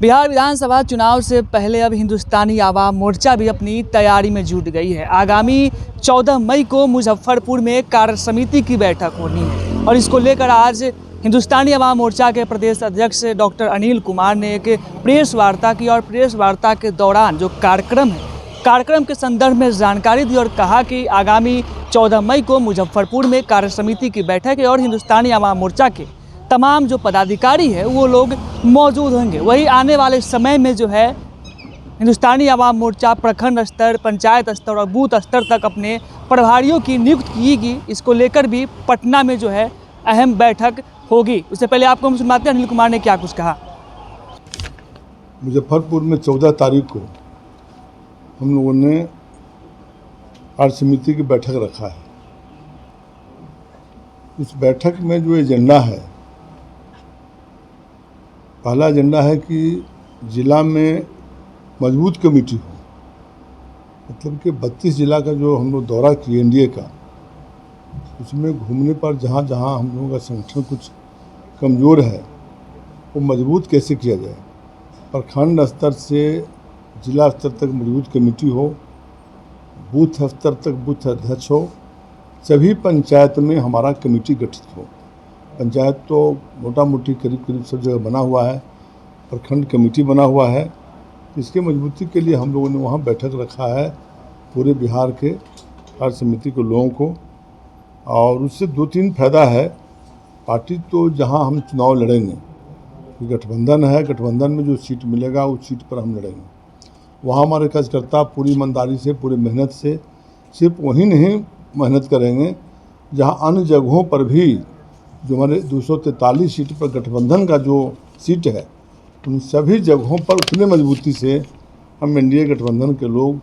बिहार विधानसभा चुनाव से पहले अब हिंदुस्तानी आवाम मोर्चा भी अपनी तैयारी में जुट गई है। आगामी 14 मई को मुजफ्फरपुर में कार्य समिति की बैठक होनी है और इसको लेकर आज हिंदुस्तानी आवाम मोर्चा के प्रदेश अध्यक्ष डॉक्टर अनिल कुमार ने एक प्रेस वार्ता की और प्रेस वार्ता के दौरान जो कार्यक्रम के संदर्भ में जानकारी दी और कहा कि आगामी 14 मई को मुजफ्फरपुर में कार्य समिति की बैठक है और हिंदुस्तानी आवाम मोर्चा के तमाम जो पदाधिकारी है वो लोग मौजूद होंगे। वही आने वाले समय में जो है हिंदुस्तानी आवाम मोर्चा प्रखंड स्तर, पंचायत स्तर और बूथ स्तर तक अपने प्रभारियों की नियुक्ति कीगी। इसको लेकर भी पटना में जो है अहम बैठक होगी। उससे पहले आपको हम सुनाते हैं अनिल कुमार ने क्या कुछ कहा। मुजफ्फरपुर में 14 तारीख को हम लोगों ने कार्य समिति की बैठक रखा है। इस बैठक में जो एजेंडा है, पहला एजेंडा है कि ज़िला में मजबूत कमेटी हो, मतलब कि 32 ज़िला का जो हम लोग दौरा किए एनडीए का, उसमें घूमने पर जहाँ जहाँ हम लोगों का संगठन कुछ कमज़ोर है वो मजबूत कैसे किया जाए। प्रखंड स्तर से जिला स्तर तक मजबूत कमेटी हो, बूथ स्तर तक बूथ अध्यक्ष हो, सभी पंचायत में हमारा कमेटी गठित हो। पंचायत तो मोटा मोटी करीब सब जगह बना हुआ है, प्रखंड कमेटी बना हुआ है। इसके मजबूती के लिए हम लोगों ने वहाँ बैठक रखा है पूरे बिहार के कार्य समिति के लोगों को, और उससे 2-3 फायदा है। पार्टी तो जहाँ हम चुनाव लड़ेंगे, गठबंधन है, गठबंधन में जो सीट मिलेगा उस सीट पर हम लड़ेंगे। वहाँ हमारे कार्यकर्ता पूरी ईमानदारी से, पूरी मेहनत से सिर्फ वहीं नहीं मेहनत करेंगे जहाँ अन्य जगहों पर भी जो हमारे 243 सीट पर गठबंधन का जो सीट है, उन सभी जगहों पर उतने मजबूती से हम एनडीए गठबंधन के लोग,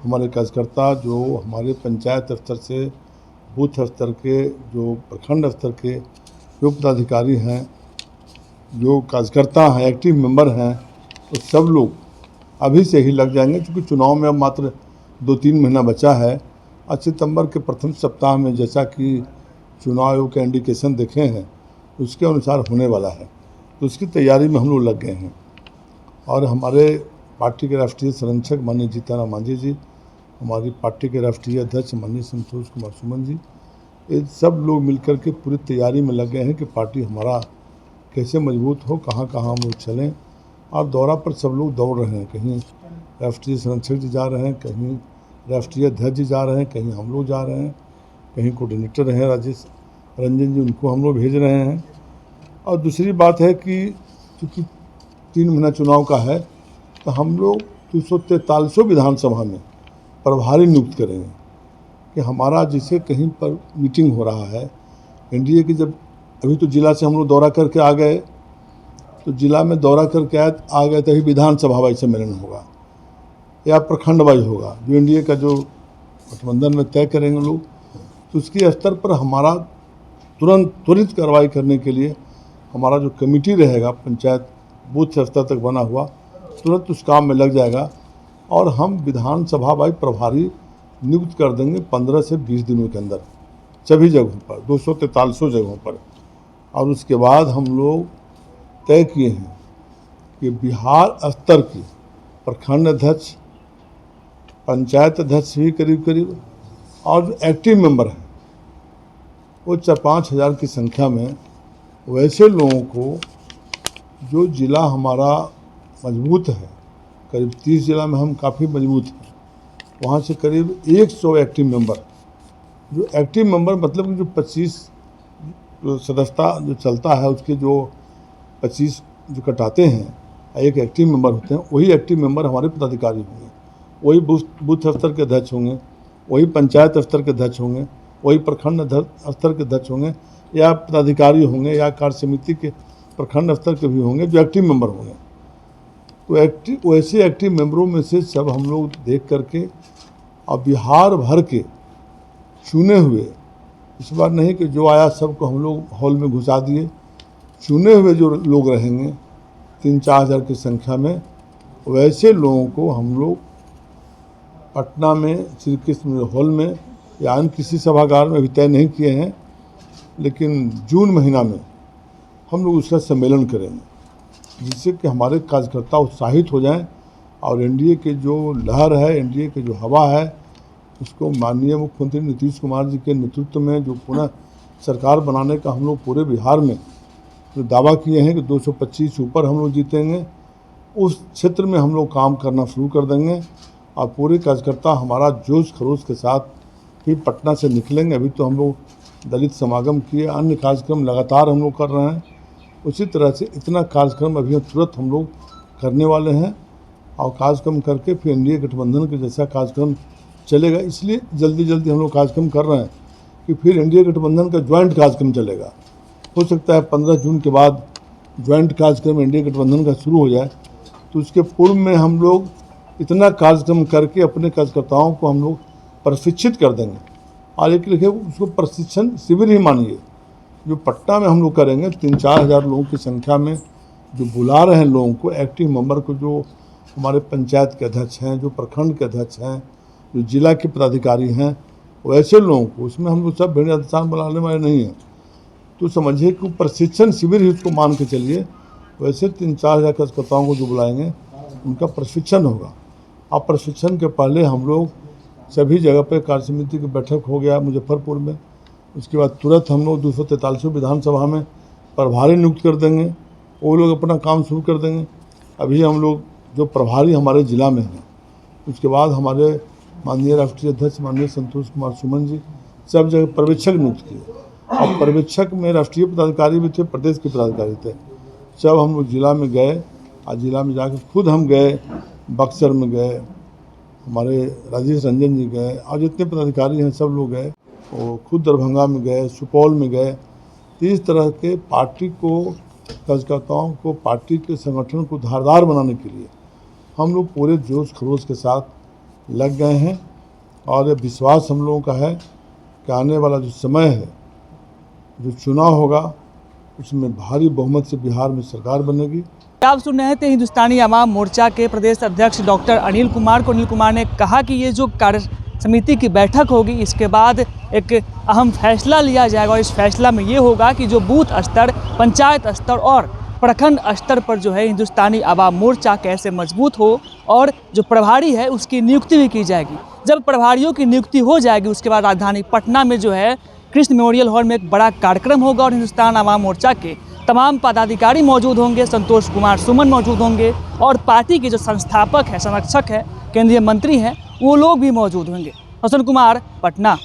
हमारे कार्यकर्ता जो हमारे पंचायत स्तर से बूथ स्तर के, जो प्रखंड स्तर के जो पदाधिकारी हैं, जो कार्यकर्ता हैं, एक्टिव मेंबर हैं, तो सब लोग अभी से ही लग जाएंगे। क्योंकि चुनाव में अब मात्र 2-3 महीना बचा है। सितंबर के प्रथम सप्ताह में जैसा कि चुनाव आयोग के इंडिकेशन देखे हैं उसके अनुसार होने वाला है, तो उसकी तैयारी में हम लोग लग गए हैं। और हमारे पार्टी के राष्ट्रीय संरक्षक माननीय जीतन मांझी जी, हमारी पार्टी के राष्ट्रीय अध्यक्ष माननीय संतोष कुमार सुमन जी, ये सब लोग मिलकर के पूरी तैयारी में लग गए हैं कि पार्टी हमारा कैसे मजबूत हो, कहाँ कहाँ हम लोग चलें। और दौरा पर सब लोग दौड़ रहे हैं, कहीं राष्ट्रीय संरक्षक जी जा रहे हैं, कहीं राष्ट्रीय अध्यक्ष जी जा रहे हैं, कहीं हम लोग जा रहे हैं, कहीं कोऑर्डिनेटर हैं राजेश रंजन जी, उनको हम लोग भेज रहे हैं। और दूसरी बात है कि चूँकि 3 महीना चुनाव का है, तो हम लोग 243 विधानसभा में प्रभारी नियुक्त करेंगे कि हमारा जैसे कहीं पर मीटिंग हो रहा है एनडीए की, जब अभी तो जिला से हम लोग दौरा करके आ गए, तो जिला में दौरा करके आ गए तभी विधानसभा वाइज सम्मेलन होगा या प्रखंड वाइज होगा, जो एनडीए का जो गठबंधन में तय करेंगे लोग। तो उसके स्तर पर हमारा त्वरित कार्रवाई करने के लिए हमारा जो कमेटी रहेगा पंचायत बूथ स्तर तक बना हुआ, तुरंत उस काम में लग जाएगा और हम विधानसभा वाइज प्रभारी नियुक्त कर देंगे 15 से 20 दिनों के अंदर सभी जगहों पर, 243 जगहों पर। और उसके बाद हम लोग तय किए हैं कि बिहार स्तर की प्रखंड अध्यक्ष, पंचायत अध्यक्ष भी करीब और जो एक्टिव मेंबर हैं वो 4-5 हज़ार की संख्या में, वैसे लोगों को जो ज़िला हमारा मजबूत है, करीब 30 ज़िला में हम काफ़ी मजबूत हैं, वहाँ से करीब 100 एक्टिव मेंबर, जो एक्टिव मेंबर मतलब कि जो 25 सदस्यता जो चलता है उसके जो 25 जो कटाते हैं, एक एक्टिव मेंबर होते हैं, वही एक्टिव मेंबर हमारे पदाधिकारी होंगे, वही बूथ स्तर के अध्यक्ष होंगे, वही पंचायत स्तर के अध्यक्ष होंगे, वही प्रखंड स्तर के अध्यक्ष होंगे या पदाधिकारी होंगे या कार्य समिति के प्रखंड स्तर के भी होंगे जो एक्टिव मेंबर होंगे। तो वैसे एक्टिव मेंबरों में से सब हम लोग देख करके और बिहार भर के चुने हुए, इस बार नहीं कि जो आया सबको हम लोग हॉल में घुसा दिए, चुने हुए जो लोग रहेंगे 3-4 हज़ार की संख्या में, वैसे लोगों को हम लोग पटना में श्री कृष्ण हॉल में या अन्य किसी सभागार में अभी तय नहीं किए हैं, लेकिन जून महीना में हम लोग उसका सम्मेलन करेंगे। जिससे कि हमारे कार्यकर्ता उत्साहित हो जाएं और एनडीए के जो लहर है, एनडीए की जो हवा है, उसको माननीय मुख्यमंत्री नीतीश कुमार जी के नेतृत्व में जो पुनः सरकार बनाने का हम लोग पूरे बिहार में जो दावा किए हैं कि 225 ऊपर हम लोग जीतेंगे, उस क्षेत्र में हम लोग काम करना शुरू कर देंगे और पूरे कार्यकर्ता हमारा जोश खरोश के साथ फिर पटना से निकलेंगे। अभी तो हम लोग दलित समागम किए, अन्य कार्यक्रम लगातार हम लोग कर रहे हैं। उसी तरह से इतना कार्यक्रम अभी तुरंत हम लोग करने वाले हैं और कार्यक्रम करके फिर एनडीए गठबंधन के जैसा कार्यक्रम चलेगा। इसलिए जल्दी जल्दी हम लोग कार्यक्रम कर रहे हैं कि फिर एनडीए गठबंधन का ज्वाइंट कार्यक्रम चलेगा। हो सकता है 15 जून के बाद ज्वाइंट कार्यक्रम एनडीए गठबंधन का शुरू हो जाए, तो उसके पूर्व में हम लोग इतना कार्यक्रम करके अपने कार्यकर्ताओं को हम लोग प्रशिक्षित कर देंगे। और एक लिखे उसको प्रशिक्षण शिविर ही मानिए, जो पटना में हम लोग करेंगे। 3-4 हज़ार लोगों की संख्या में जो बुला रहे हैं लोगों को, एक्टिव मेंबर को, जो हमारे पंचायत के अध्यक्ष हैं, जो प्रखंड के अध्यक्ष हैं, जो जिला के पदाधिकारी हैं, वैसे लोगों को उसमें हम लोग सब भेड़िया इंसान बनाने वाले नहीं हैं। तो समझिए कि प्रशिक्षण शिविर ही उसको मान के चलिए। वैसे 3-4 हज़ार कार्यकर्ताओं को जो बुलाएंगे उनका प्रशिक्षण होगा। और प्रशिक्षण के पहले हम लोग सभी जगह पे कार्य समिति की बैठक हो गया मुजफ्फरपुर में। उसके बाद तुरंत हम लोग 243 विधानसभा में प्रभारी नियुक्त कर देंगे, वो लोग अपना काम शुरू कर देंगे। अभी हम लोग जो प्रभारी हमारे ज़िला में हैं, उसके बाद हमारे माननीय राष्ट्रीय अध्यक्ष माननीय संतोष कुमार सुमन जी सब जगह पर्यवेक्षक नियुक्त किए। और पर्यवेक्षक में राष्ट्रीय पदाधिकारी भी थे, प्रदेश के पदाधिकारी थे। सब हम लोग जिला में गए और जिला में जाकर खुद हम गए, बक्सर में गए, हमारे राजेश रंजन जी गए और जितने पदाधिकारी हैं सब लोग गए। वो खुद दरभंगा में गए, सुपौल में गए। तो इस तरह के पार्टी को, कार्यकर्ताओं को, पार्टी के संगठन को धारदार बनाने के लिए हम लोग पूरे जोश खरोश के साथ लग गए हैं। और ये विश्वास हम लोगों का है कि आने वाला जो समय है, जो चुनाव होगा, उसमें भारी बहुमत से बिहार में सरकार बनेगी। आप सुन रहे थे हिंदुस्तानी आवाम मोर्चा के प्रदेश अध्यक्ष डॉक्टर अनिल कुमार को। अनिल कुमार ने कहा कि ये जो कार्य समिति की बैठक होगी, इसके बाद एक अहम फैसला लिया जाएगा और इस फैसला में ये होगा कि जो बूथ स्तर, पंचायत स्तर और प्रखंड स्तर पर जो है हिंदुस्तानी आवाम मोर्चा कैसे मजबूत हो, और जो प्रभारी है उसकी नियुक्ति भी की जाएगी। जब प्रभारियों की नियुक्ति हो जाएगी, उसके बाद राजधानी पटना में जो है कृष्ण मेमोरियल हॉल में एक बड़ा कार्यक्रम होगा और हिंदुस्तान आवाम मोर्चा के तमाम पदाधिकारी मौजूद होंगे, संतोष कुमार सुमन मौजूद होंगे और पार्टी के जो संस्थापक है, संरक्षक है, केंद्रीय मंत्री हैं, वो लोग भी मौजूद होंगे। हसन कुमार, पटना।